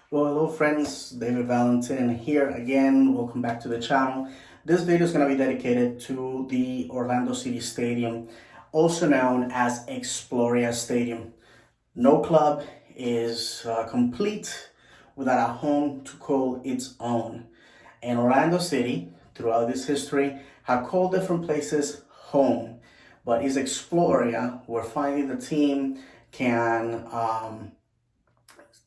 Well, hello friends, David Valentin here again. Welcome back to the channel. This video is going to be dedicated to the Orlando City Stadium, also known as Exploria Stadium. No club is complete without a home to call its own. And Orlando City, throughout its history, have called different places home. But it's Exploria where finally the team can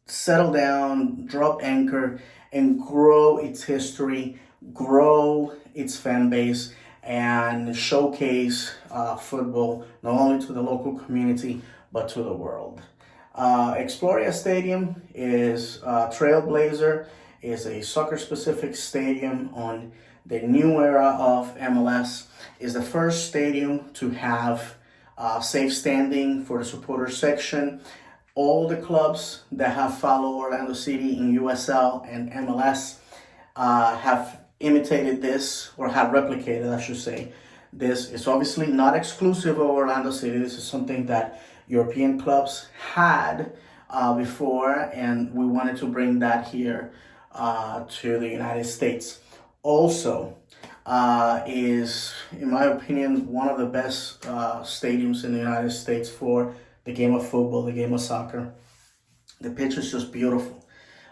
settle down, drop anchor, and grow its history, grow its fan base, and showcase football not only to the local community but to the world. Exploria Stadium is a trailblazer, is a soccer-specific stadium on the new era of MLS. Is the first stadium to have safe standing for the supporter section. All the clubs that have followed Orlando City in USL and MLS have imitated this, or have replicated, I should say. This is obviously not exclusive of Orlando City. This is something that European clubs had before, and we wanted to bring that here to the United States. Also, is, in my opinion, one of the best stadiums in the United States for the game of football, the game of soccer. The pitch is just beautiful.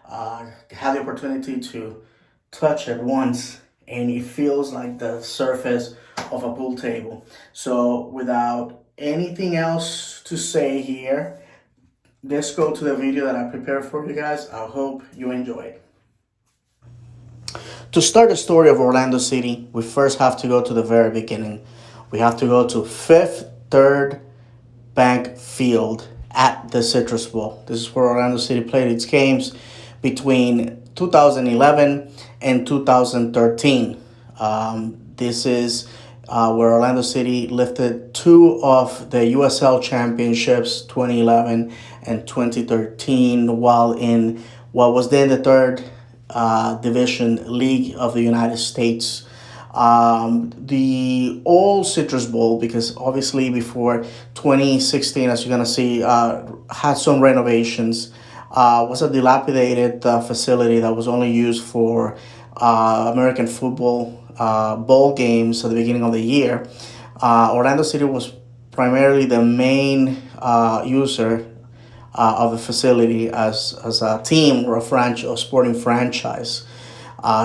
Had the opportunity to touch it once, and it feels like the surface of a pool table. So without anything else to say here, let's go to the video that I prepared for you guys. I hope you enjoy it. To start the story of Orlando City, we first have to go to the very beginning. We have to go to Fifth Third Bank Field at the Citrus Bowl. This is where Orlando City played its games between 2011 and 2013. This is where Orlando City lifted two of the USL championships, 2011 and 2013, while in what was then the third division league of the United States. The old Citrus Bowl, because obviously before 2016, as you're going to see, had some renovations, was a dilapidated facility that was only used for American football bowl games at the beginning of the year. Orlando City was primarily the main user of the facility as a team or a sporting franchise.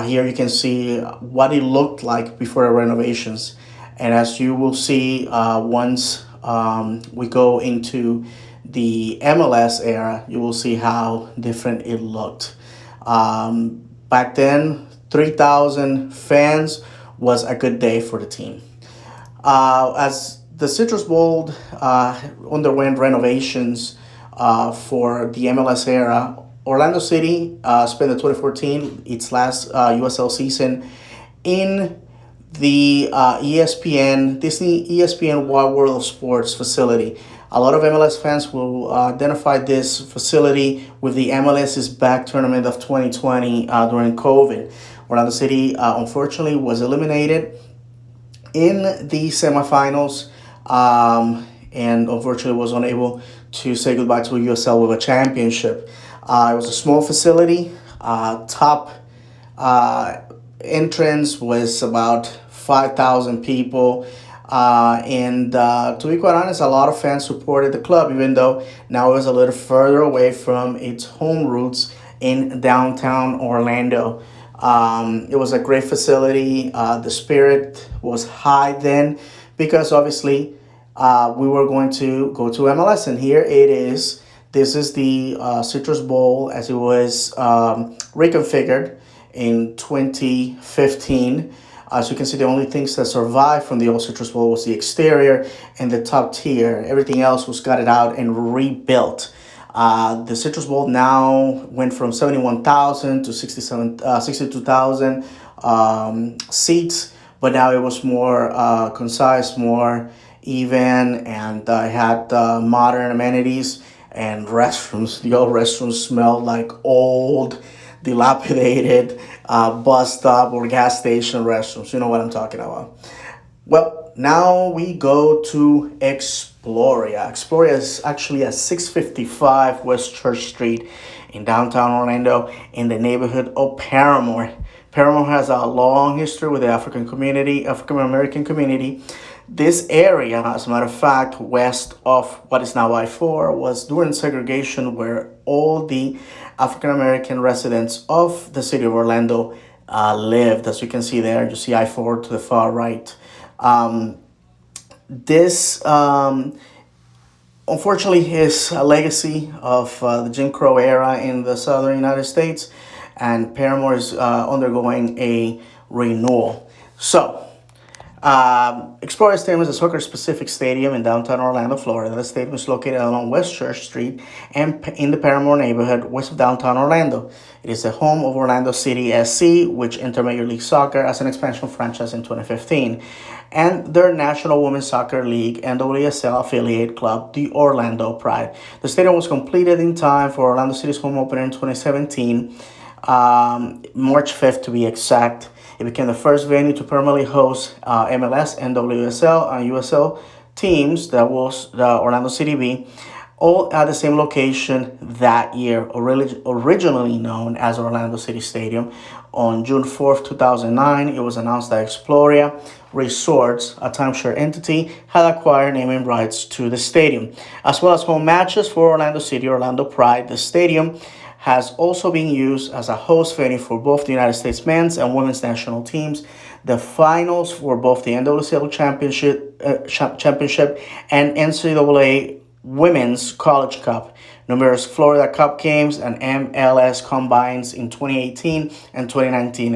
Here you can see what it looked like before the renovations. And as you will see, once we go into the MLS era, you will see how different it looked. Back then, 3,000 fans was a good day for the team. As the Citrus Bowl underwent renovations for the MLS era, Orlando City spent the 2014, its last USL season, in the Disney ESPN Wide World of Sports facility. A lot of MLS fans will identify this facility with the MLS is Back tournament of 2020 during COVID. Orlando City, unfortunately, was eliminated in the semifinals, and unfortunately was unable to say goodbye to USL with a championship. It was a small facility. Top entrance was about 5,000 people. And to be quite honest, a lot of fans supported the club, even though now it was a little further away from its home roots in downtown Orlando. It was a great facility. The spirit was high then because obviously we were going to go to MLS, and here it is. This is the Citrus Bowl as it was reconfigured in 2015. As you can see, the only things that survived from the old Citrus Bowl was the exterior and the top tier. Everything else was gutted out and rebuilt. The Citrus Bowl now went from 71,000 to 62,000 seats, but now it was more concise, more even, and had modern amenities and restrooms. The old restrooms smelled like old, dilapidated bus stop or gas station restrooms. You know what I'm talking about. Well, Now we go to Exploria. Exploria is actually at 655 West Church Street in downtown Orlando in the neighborhood of Paramore. Paramore has a long history with the African American community. This area, as a matter of fact, west of what is now I 4, was during segregation where all the African American residents of the city of Orlando lived. As you can see there, you see I 4 to the far right. Um, this Unfortunately is a legacy of the Jim Crow era in the southern United States, and Paramore is undergoing a renewal. So, Exploria Stadium is a soccer-specific stadium in downtown Orlando, Florida. The stadium is located along West Church Street and in the Paramore neighborhood, west of downtown Orlando. It is the home of Orlando City SC, which entered Major League Soccer as an expansion franchise in 2015, and their National Women's Soccer League NWSL affiliate club, the Orlando Pride. The stadium was completed in time for Orlando City's home opener in 2017, March 5th to be exact. It became the first venue to permanently host MLS, NWSL, and USL teams. That was the Orlando City B, all at the same location that year, originally known as Orlando City Stadium. On June 4th, 2009, it was announced that Exploria Resorts, a timeshare entity, had acquired naming rights to the stadium, as well as home matches for Orlando City, Orlando Pride. The stadium has also been used as a host venue for both the United States men's and women's national teams. The finals for both the NWSL championship and NCAA Women's College Cup, numerous Florida Cup games, and MLS combines in 2018 and 2019,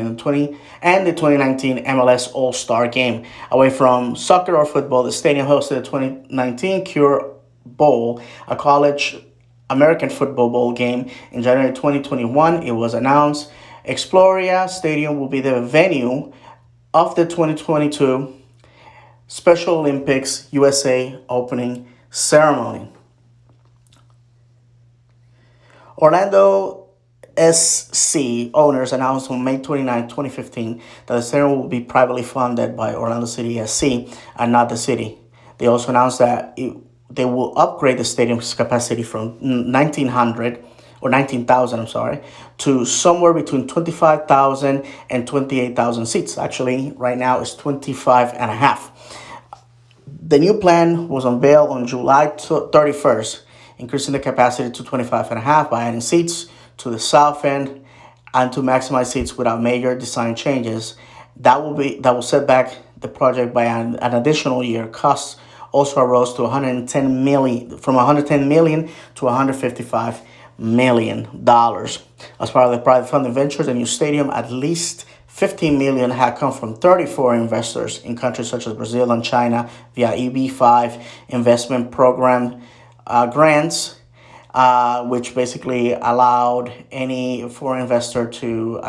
and the 2019 MLS All-Star Game. Away from soccer or football, the stadium hosted the 2019 Cure Bowl, a college American Football Bowl game. In January 2021, it was announced Exploria Stadium will be the venue of the 2022 Special Olympics USA opening ceremony. Orlando SC owners announced on May 29, 2015, that the stadium will be privately funded by Orlando City SC and not the city. They also announced that they will upgrade the stadium's capacity from 19,000, to somewhere between 25,000 and 28,000 seats. Actually, right now it's 25 and a half. The new plan was unveiled on July 31st, increasing the capacity to 25 and a half by adding seats to the south end and to maximize seats without major design changes. That will set back the project by an additional year. Costs also arose to 110 million, from 110 million to 155 million dollars. As part of the private funding venture, the new stadium, at least 15 million had come from 34 investors in countries such as Brazil and China via EB5 investment program grants, which basically allowed any foreign investor to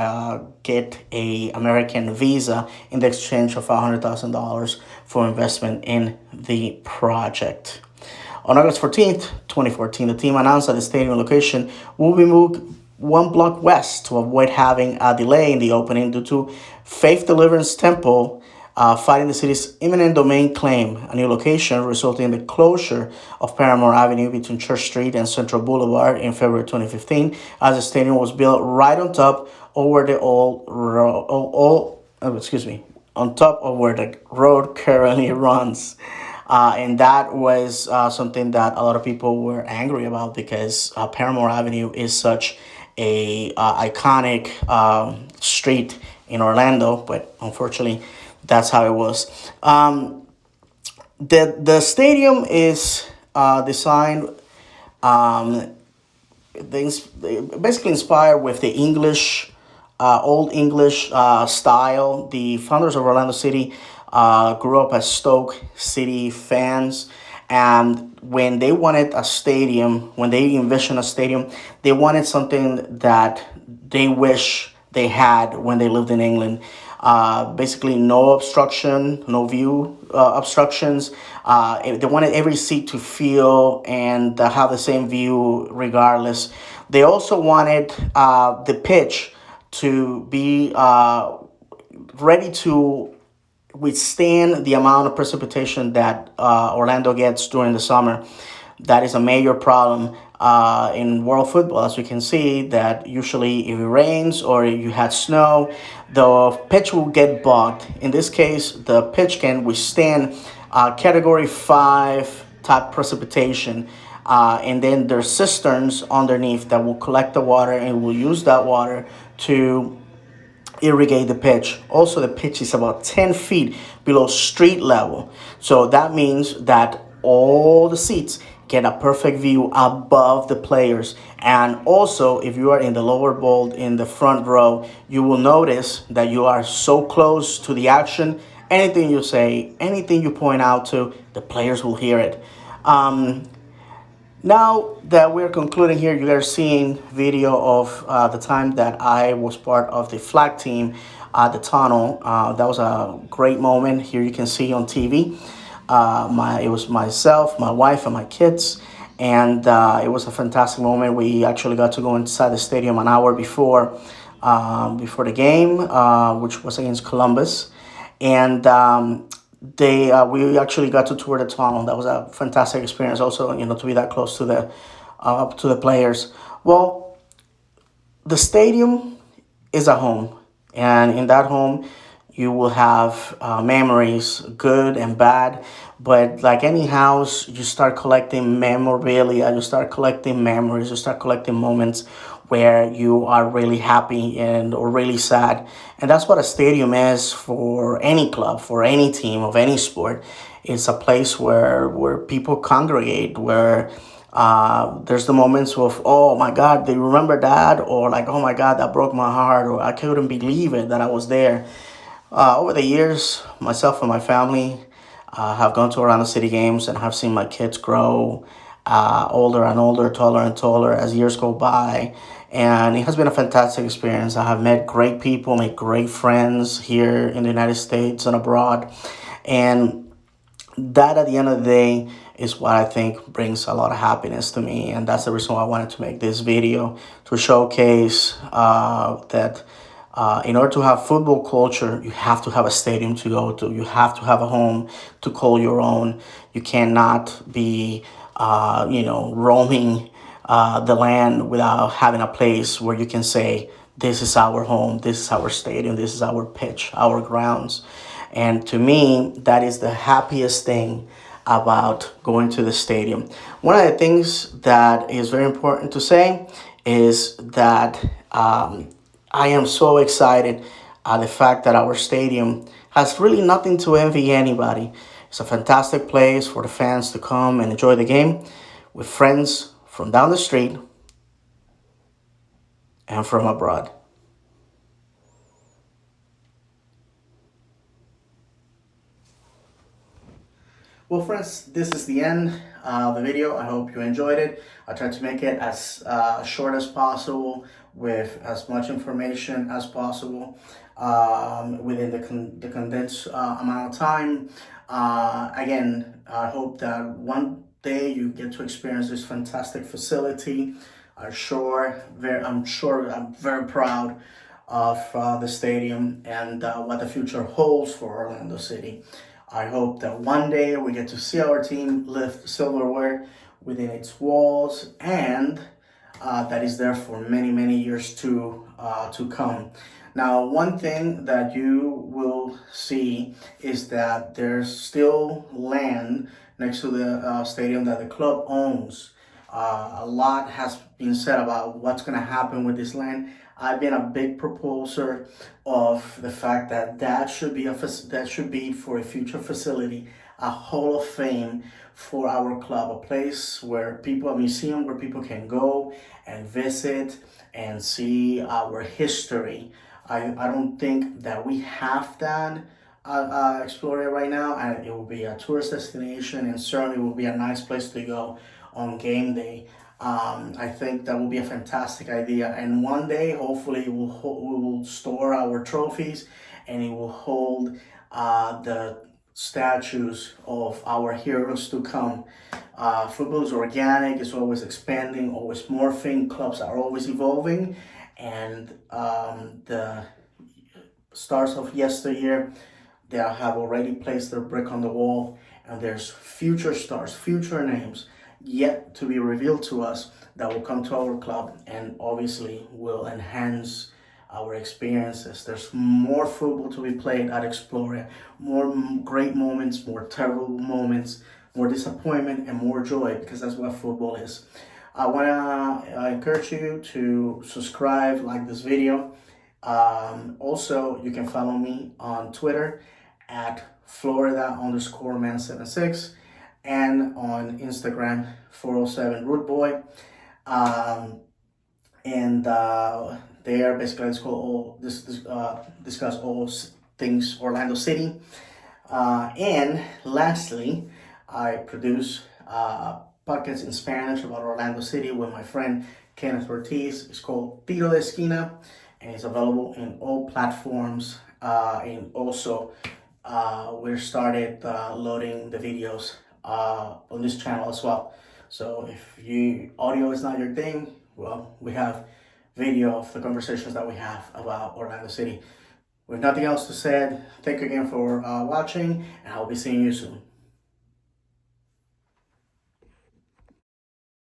get a American visa in the exchange of $100,000 for investment in the project. On August 14th, 2014, the team announced that the stadium location will be moved one block west to avoid having a delay in the opening due to Faith Deliverance Temple fighting the city's eminent domain claim. A new location resulting in the closure of Paramore Avenue between Church Street and Central Boulevard in February 2015, as the stadium was built right on top of where the on top of where the road currently runs. And that was something that a lot of people were angry about, because Paramore Avenue is such a iconic street in Orlando, but unfortunately, that's how it was. The stadium is designed, basically inspired with the English, Old English style. The founders of Orlando City grew up as Stoke City fans, and when they wanted a stadium, when they envisioned a stadium, they wanted something that they wish they had when they lived in England. Basically, no obstruction, no view obstructions. They wanted every seat to feel and have the same view regardless. They also wanted the pitch to be ready to withstand the amount of precipitation that Orlando gets during the summer. That is a major problem in world football, as we can see. That usually, if it rains or you had snow, the pitch will get bogged. In this case, the pitch can withstand Category 5 type precipitation. And then there's cisterns underneath that will collect the water and will use that water to irrigate the pitch. Also, the pitch is about 10 feet below street level. So that means that all the seats get a perfect view above the players. And also, if you are in the lower bowl in the front row, you will notice that you are so close to the action. Anything you say, anything you point out to, the players will hear it. Now that we're concluding here, you are seeing video of the time that I was part of the flag team at the tunnel. That was a great moment. Here you can see on TV. It was myself, my wife, and my kids, and it was a fantastic moment. We actually got to go inside the stadium an hour before the game, which was against Columbus, and they we actually got to tour the tunnel. That was a fantastic experience. Also, to be that close to the players. Well, the stadium is a home, and in that home, you will have memories, good and bad. But like any house, you start collecting memorabilia, you start collecting memories, you start collecting moments where you are really happy and or really sad. And that's what a stadium is for any club, for any team of any sport. It's a place where people congregate, where there's the moments of, oh my God, they remember that, or like, oh my God, that broke my heart, or I couldn't believe it that I was there. Over the years, myself and my family have gone to Orlando City games and have seen my kids grow older and older, taller and taller as years go by. And it has been a fantastic experience. I have met great people, made great friends here in the United States and abroad. And that, at the end of the day, is what I think brings a lot of happiness to me. And that's the reason why I wanted to make this video, to showcase that in order to have football culture, you have to have a stadium to go to. You have to have a home to call your own. You cannot be, roaming the land without having a place where you can say, this is our home, this is our stadium, this is our pitch, our grounds. And to me, that is the happiest thing about going to the stadium. One of the things that is very important to say is that I am so excited at the fact that our stadium has really nothing to envy anybody. It's a fantastic place for the fans to come and enjoy the game with friends from down the street and from abroad. Well, friends, this is the end of the video. I hope you enjoyed it. I tried to make it as short as possible with as much information as possible within the condensed amount of time. Again, I hope that one day you get to experience this fantastic facility. I'm very proud of the stadium and what the future holds for Orlando City. I hope that one day we get to see our team lift silverware within its walls, and that is there for many, many years to come. Now, one thing that you will see is that there's still land next to the stadium that the club owns. A lot has been said about what's going to happen with this land. I've been a big proposer of the fact that that should be for a future facility, a hall of fame for our club, a place where a museum where people can go and visit and see our history. I don't think that we have that Exploria right now, and it will be a tourist destination, and certainly will be a nice place to go on game day. I think that will be a fantastic idea, and one day, hopefully, we will store our trophies, and it will hold the statues of our heroes to come. Football is organic; it's always expanding, always morphing. Clubs are always evolving, and the stars of yesteryear that have already placed their brick on the wall, and there's future stars, future names yet to be revealed to us that will come to our club and obviously will enhance our experiences. There's more football to be played at Exploria, more great moments, more terrible moments, more disappointment, and more joy, because that's what football is. I want to encourage you to subscribe, like this video. Also, you can follow me on Twitter at Florida_man76 and on Instagram 407 rootboy. And there basically discuss all things Orlando City. And lastly, I produce podcasts in Spanish about Orlando City with my friend Kenneth Ortiz. It's called Tiro de Esquina, and it's available in all platforms. And also, we started loading the videos on this channel as well. So if audio is not your thing, well, we have video of the conversations that we have about Orlando City. With nothing else to say, thank you again for watching, and I'll be seeing you soon.